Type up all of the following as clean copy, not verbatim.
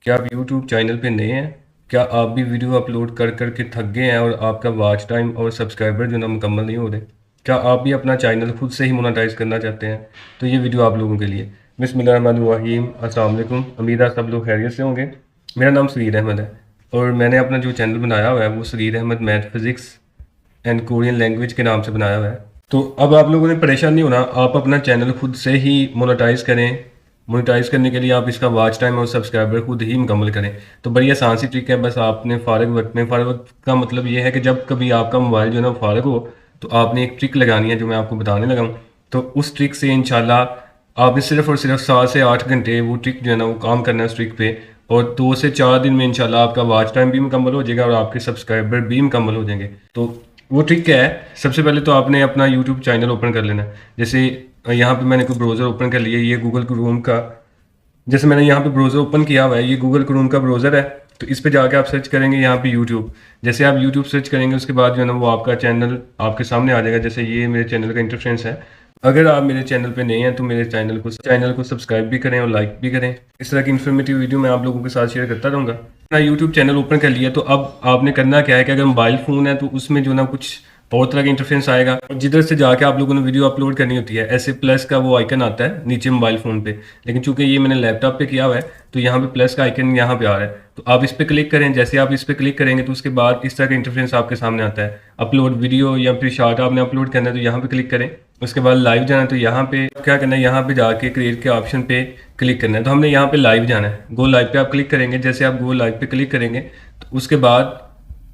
क्या आप YouTube channel पे नए हैं? क्या आप भी वीडियो अपलोड कर कर के थक गए हैं और आपका वॉच टाइम और सब्सक्राइबर जो ना मुकम्मल नहीं हो रहे? क्या आप भी अपना चैनल खुद से ही मोनेटाइज करना चाहते हैं? तो ये वीडियो आप लोगों के लिए। बिस्मिल्लाहिर्रहमानिर्रहीम, अस्सलाम वालेकुम। उम्मीद है सब लोग खैरियत से होंगे। मेरा नाम सगीर अहमद है और मैंने अपना जो चैनल बनाया हुआ है वो Sagheer Ahmed math physics and Korean language के नाम से बनाया हुआ है। तो अब आप लोगों ने परेशान नहीं होना, आप अपना चैनल खुद से ही मोनेटाइज करें। मोनेटाइज करने के लिए आप इसका वॉच टाइम और सब्सक्राइबर खुद ही मुकम्मल करें। तो बड़ी आसान सी ट्रिक है, बस आपने फ़ारग वक्त का मतलब ये है कि जब कभी आपका मोबाइल जो है ना फ़ारग हो तो आपने एक ट्रिक लगानी है जो मैं आपको बताने लगा हूँ। तो उस ट्रिक से इंशाल्लाह आपने सिर्फ और सिर्फ 7 से 8 घंटे वो ट्रिक जो है ना वो काम करना है उस ट्रिक पे, और 2 से 4 दिन में इंशाल्लाह आपका वॉच टाइम भी मुकम्मल हो जाएगा और आपके सब्सक्राइबर भी मुकम्मल हो जाएंगे। तो वो ट्रिक क्या है? सबसे पहले तो आपने अपना यूट्यूब चैनल ओपन कर लेना है। जैसे यहाँ पे मैंने कोई ब्राउज़र ओपन कर लिया, ये गूगल क्रोम का, जैसे मैंने यहाँ पे ब्राउज़र ओपन किया हुआ है, ये गूगल क्रोम का ब्राउज़र है। तो इस पे जाके आप सर्च करेंगे यहाँ पे यूट्यूब। जैसे आप यूट्यूब सर्च करेंगे उसके बाद जो है ना वो आपका चैनल आपके सामने आ जाएगा। जैसे ये मेरे चैनल का इंटरफेरेंस है। अगर आप मेरे चैनल पे नए हैं तो मेरे चैनल को सब्सक्राइब भी करें और लाइक भी करें। इस तरह की इन्फॉर्मेटिव वीडियो मैं आप लोगों के साथ शेयर करता रहूँगा। अपना यूट्यूब चैनल ओपन कर लिया तो अब आपने करना क्या है कि अगर मोबाइल फ़ोन है तो उसमें जो ना कुछ बहुत तरह का इंटरफेरेंस आएगा, और जिधर से जाके आप लोगों ने वीडियो अपलोड करनी होती है ऐसे प्लस का वो आइकन आता है नीचे मोबाइल फ़ोन पे। लेकिन चूंकि ये मैंने लैपटॉप पे किया हुआ है तो यहाँ पे प्लस का आइकन यहाँ पे आ रहा है, तो आप इस पे क्लिक करें। जैसे आप इस पे क्लिक करेंगे तो उसके बाद इस तरह का इंटरफेरेंस आपके सामने आता है। अपलोड वीडियो या फिर शॉर्ट आपने अपलोड करना है तो यहाँ पे क्लिक करें। उसके बाद लाइव जाना है तो यहाँ पे क्या करना है, यहाँ पे जाके क्रिएट के ऑप्शन पे क्लिक करना है। तो हमने यहाँ पे लाइव जाना है, गो लाइव पे आप क्लिक करेंगे। जैसे आप गो लाइव पे क्लिक करेंगे तो उसके बाद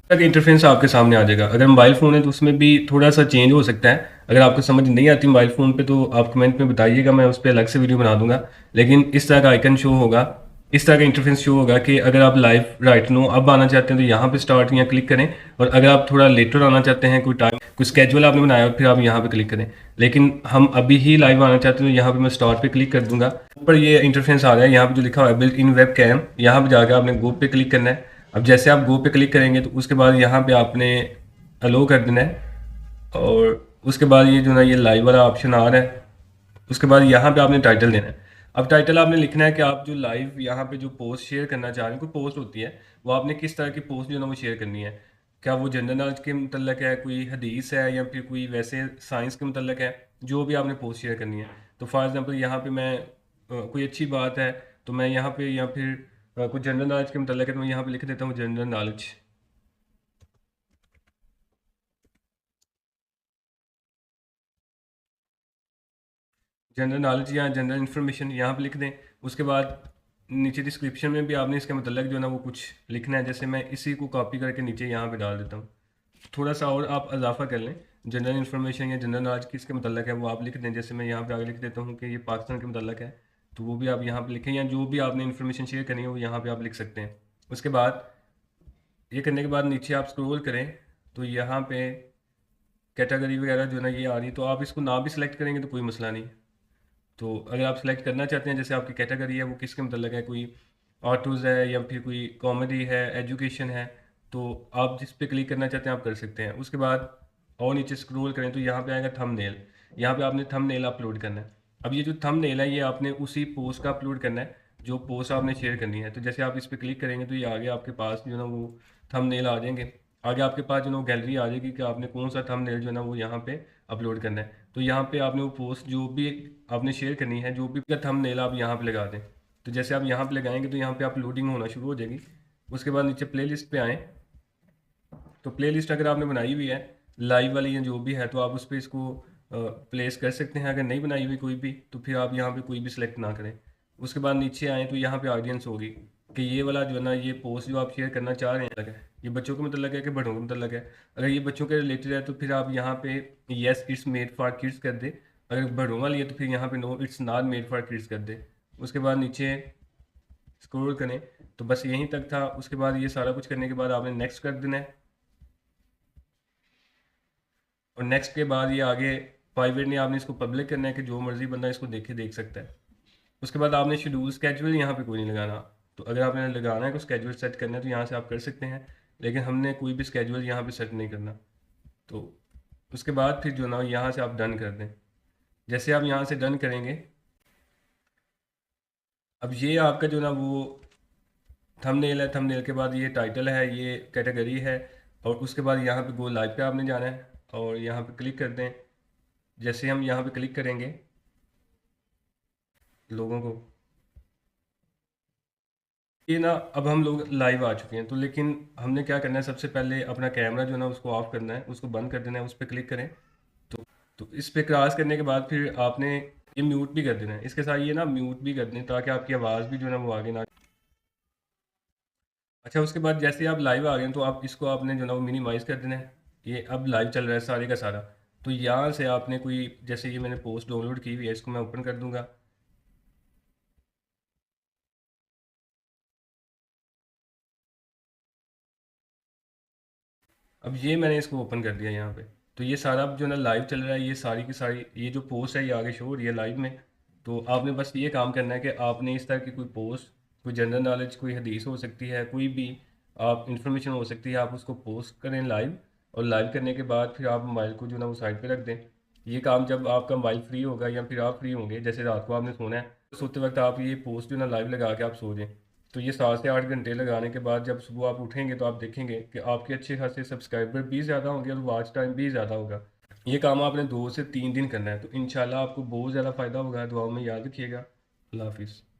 तक इंटरफेरेंस आपके सामने आ जाएगा। अगर मोबाइल फ़ोन है तो उसमें भी थोड़ा सा चेंज हो सकता है। अगर आपको समझ नहीं आती मोबाइल फ़ोन पे तो आप कमेंट में बताइएगा, मैं उस पर अलग से वीडियो बना दूंगा। लेकिन इस तरह का आइकन शो होगा, इस तरह का इंटरफेरेंस शो होगा कि अगर आप लाइव राइट नो अब आना चाहते हैं तो यहाँ पे स्टार्ट यहाँ क्लिक करें, और अगर आप थोड़ा लेटर आना चाहते हैं, कोई टाइम कोई स्केड्यूल आपने बनाया फिर आप यहाँ पे क्लिक करें। लेकिन हम अभी ही लाइव आना चाहते हैं तो यहाँ पे मैं स्टार्ट पे क्लिक कर दूंगा। ऊपर ये इंटरफेरेंस आ रहा है, यहाँ पे जो लिखा हुआ है बिल्ट इन वेब कैम, यहाँ पे जाकर आपने गो पे क्लिक करना है। अब जैसे आप गो पे क्लिक करेंगे तो उसके बाद यहाँ पे आपने अलो कर देना है, और उसके बाद ये जो ना ये लाइव वाला ऑप्शन आ रहा है। उसके बाद यहाँ पे आपने टाइटल देना है। अब टाइटल आपने लिखना है कि आप जो लाइव यहाँ पे जो पोस्ट शेयर करना चाह रहे हैं, कोई पोस्ट होती है, वो आपने किस तरह की पोस्ट जो है ना वो शेयर करनी है। क्या वो जनरल नॉलेज के मतलब है, कोई हदीस है, या फिर कोई वैसे साइंस के मतलब है, जो भी आपने पोस्ट शेयर करनी है। तो फॉर एग्जांपल यहाँ पे मैं कोई अच्छी बात है तो मैं यहाँ पे, या फिर कुछ जनरल नॉलेज के मतलब है तो मैं यहाँ पे लिख देता हूँ जनरल नॉलेज। जनरल नॉलेज या जनरल इन्फॉर्मेशन यहाँ पे लिख दें। उसके बाद नीचे डिस्क्रिप्शन में भी आपने इसके मतलब जो है ना वो कुछ लिखना है। जैसे मैं इसी को कॉपी करके नीचे यहाँ पे डाल देता हूँ। थोड़ा सा और आप इजाफा कर लें, जनरल इन्फॉर्मेशन या जनरल नॉलेज किसके मतलब है वो आप लिख दें। जैसे मैं यहाँ पे आगे लिख देता हूँ कि ये पाकिस्तान के मतलब है, तो वो भी आप यहाँ पे लिखें, या जो भी आपने इन्फॉर्मेशन शेयर करनी है वो यहाँ पे आप लिख सकते हैं। उसके बाद ये करने के बाद नीचे आप स्क्रॉल करें तो यहाँ पे कैटेगरी वगैरह जो है ना ये आ रही है, तो आप इसको ना भी सिलेक्ट करेंगे तो कोई मसला नहीं। तो अगर आप सेलेक्ट करना चाहते हैं, जैसे आपकी कैटेगरी है वो किसके मतलब है, कोई ऑटोज़ है या फिर कोई कॉमेडी है, एजुकेशन है, तो आप जिस पे क्लिक करना चाहते हैं आप कर सकते हैं। उसके बाद और नीचे स्क्रॉल करें तो यहाँ पे आएगा थंबनेल। यहाँ पे आपने थंबनेल अपलोड करना है। अब ये जो थंबनेल है ये आपने उसी पोस्ट का अपलोड करना है जो पोस्ट आपने शेयर करनी है। तो जैसे आप इस पर क्लिक करेंगे तो ये आगे आपके पास जो है ना वो थंबनेल आ जाएंगे। आगे आपके पास जो है ना गैलरी आ जाएगी कि आपने कौन सा थंबनेल जो है ना वो यहाँ पे अपलोड करना है। तो यहाँ पे आपने वो पोस्ट जो भी आपने शेयर करनी है, जो भी थंबनेल आप यहाँ पे लगा दें। तो जैसे आप यहाँ पे लगाएंगे तो यहाँ पे आप लोडिंग होना शुरू हो जाएगी। उसके बाद नीचे प्लेलिस्ट पे आएँ तो प्लेलिस्ट अगर आपने बनाई हुई है लाइव वाली या जो भी है तो आप उस पर इसको प्लेस कर सकते हैं। अगर नहीं बनाई हुई कोई भी तो फिर आप यहाँ पे कोई भी सिलेक्ट ना करें। उसके बाद नीचे आएँ तो यहाँ पे ऑडियंस होगी कि ये वाला जो है ना ये पोस्ट जो आप शेयर करना चाह रहे हैं अलग है, ये बच्चों का मतलब है कि बड़ों का मतलब है। अगर ये बच्चों के रिलेटेड है तो फिर आप यहाँ पे yes it's made for kids कर दे। अगर बड़ों वाली है तो फिर यहाँ पे no it's not made for kids कर दे। उसके बाद नीचे स्क्रॉल करें तो बस यहीं तक था। उसके बाद ये सारा कुछ करने के बाद आपने नेक्स्ट कर देना है, और नेक्स्ट के बाद ये आगे प्राइवेट नहीं, आपने इसको पब्लिक करना है कि जो मर्जी बंदा इसको देख सकता है। उसके बाद आपने शेड्यूल स्केड्यूल यहाँ पे कोई नहीं लगाना। तो अगर आपने लगाना है कोई स्केड्यूल सेट करना है तो यहाँ से आप कर सकते हैं, लेकिन हमने कोई भी स्केड्यूल यहाँ पे सेट नहीं करना। तो उसके बाद फिर जो ना यहाँ से आप डन कर दें। जैसे आप यहाँ से डन करेंगे, अब ये आपका जो ना वो थंबनेल है, थंबनेल के बाद ये टाइटल है, ये कैटेगरी है, और उसके बाद यहाँ पे गो लाइव पे आपने जाना है और यहाँ पे क्लिक कर दें। जैसे हम यहाँ पे क्लिक करेंगे लोगों को, ये ना अब हम लोग लाइव आ चुके हैं, तो लेकिन हमने क्या करना है, सबसे पहले अपना कैमरा जो है ना उसको ऑफ करना है, उसको बंद कर देना है, उस पर क्लिक करें। तो इस पे क्रॉस करने के बाद फिर आपने ये म्यूट भी कर देना है, इसके साथ ये ना म्यूट भी कर दें ताकि आपकी आवाज़ भी जो है ना वो आगे ना। अच्छा, उसके बाद जैसे आप लाइव आ गए हैं, तो आप इसको आपने जो ना वो मिनिमाइज़ कर देना है। ये अब लाइव चल रहा है सारे का सारा। तो यहाँ से आपने कोई, जैसे ये मैंने पोस्ट डाउनलोड की हुई है, इसको मैं ओपन कर दूंगा। अब ये मैंने इसको ओपन कर दिया यहाँ पे। तो ये सारा अब जो ना लाइव चल रहा है, ये सारी की सारी ये जो पोस्ट है ये आगे शो हो रही है लाइव में। तो आपने बस ये काम करना है कि आपने इस तरह की कोई पोस्ट, कोई जनरल नॉलेज, कोई हदीस हो सकती है, कोई भी आप इंफॉर्मेशन हो सकती है, आप उसको पोस्ट करें लाइव। और लाइव करने के बाद फिर आप मोबाइल को जो ना वो साइड पे रख दें। ये काम जब आपका मोबाइल फ्री होगा या फिर आप फ्री होंगे, जैसे रात को आपने सोना है, सोते वक्त आप ये पोस्ट जो ना लाइव लगा के आप सो जाएं। तो ये 7 से 8 घंटे लगाने के बाद जब सुबह आप उठेंगे तो आप देखेंगे कि आपके अच्छे खासे सब्सक्राइबर भी ज़्यादा होंगे और वॉच टाइम भी ज़्यादा होगा। ये काम आपने 2 से 3 दिन करना है, तो इंशाल्लाह आपको बहुत ज़्यादा फ़ायदा होगा। दुआओं में याद रखिएगा। अल्लाह हाफिज़।